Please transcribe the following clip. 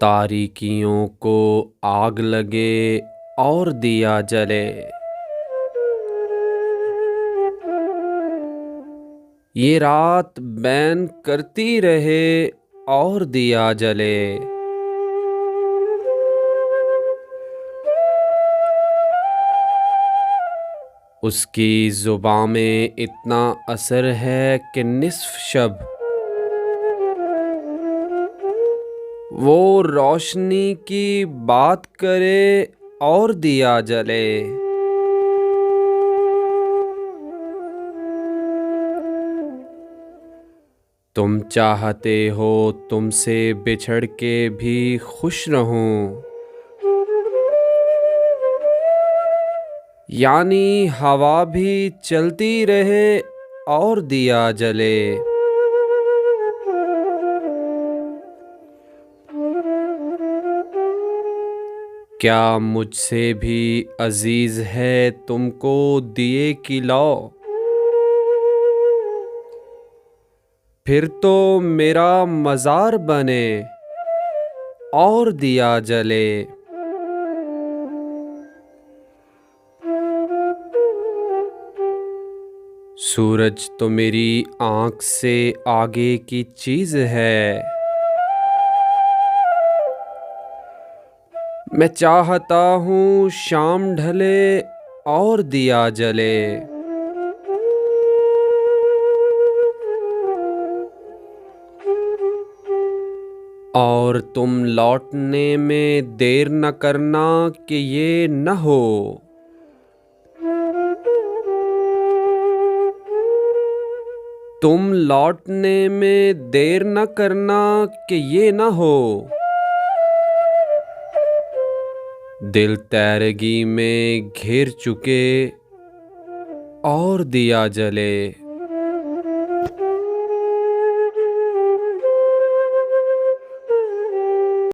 तारीकियों को आग लगे और दिया जले। ये रात बैन करती रहे और दिया जले। उसकी ज़ुबां में इतना असर है कि निस्फ शब वो रोशनी की बात करे और दिया जले। तुम चाहते हो तुमसे बिछड़ के भी खुश रहूं, यानी हवा भी चलती रहे और दिया जले। क्या मुझसे भी अजीज है तुमको दिए की लौ? फिर तो मेरा मज़ार बने और दिया जले। सूरज तो मेरी आँख से आगे की चीज़ है। मैं चाहता हूँ शाम ढले और दिया जले। और तुम लौटने में देर न करना कि ये न हो। तुम लौटने में देर न करना कि ये न हो। दिल तैरगी में घिर चुके और दिया जले।